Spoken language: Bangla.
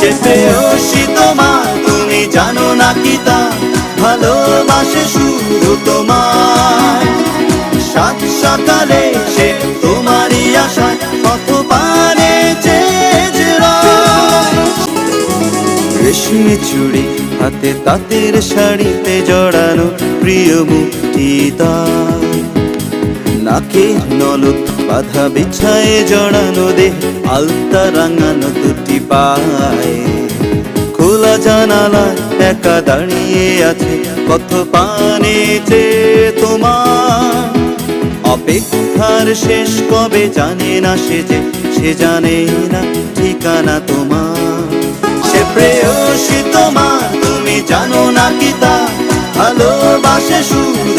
সে প্রেয়সী তোমার তুমি জানো না কি তা, ভালোবাসে শুধু তোমার। সাত সকালে সে তোমারই আশায় কত পানে চেয়ে রয়। রেশমি চুড়ি হাতে তাঁতের শাড়িতে জড়ানো প্রিয় মুক্তি তার, নাকে নলক বাঁধা বিছায়ে জড়ানো দেহ আলতা রাঙানো দুটি পায়ে। খোলা জানালায় একা দাঁড়িয়ে আছে কত পানে চেয়ে তোমার। অপেক্ষার শেষ কবে জানে না সে, যে সে জানে না ঠিকানা তোমার। সে প্রেয়সী তোমার তুমি জানো না কি তা, ভালোবাসে শুধু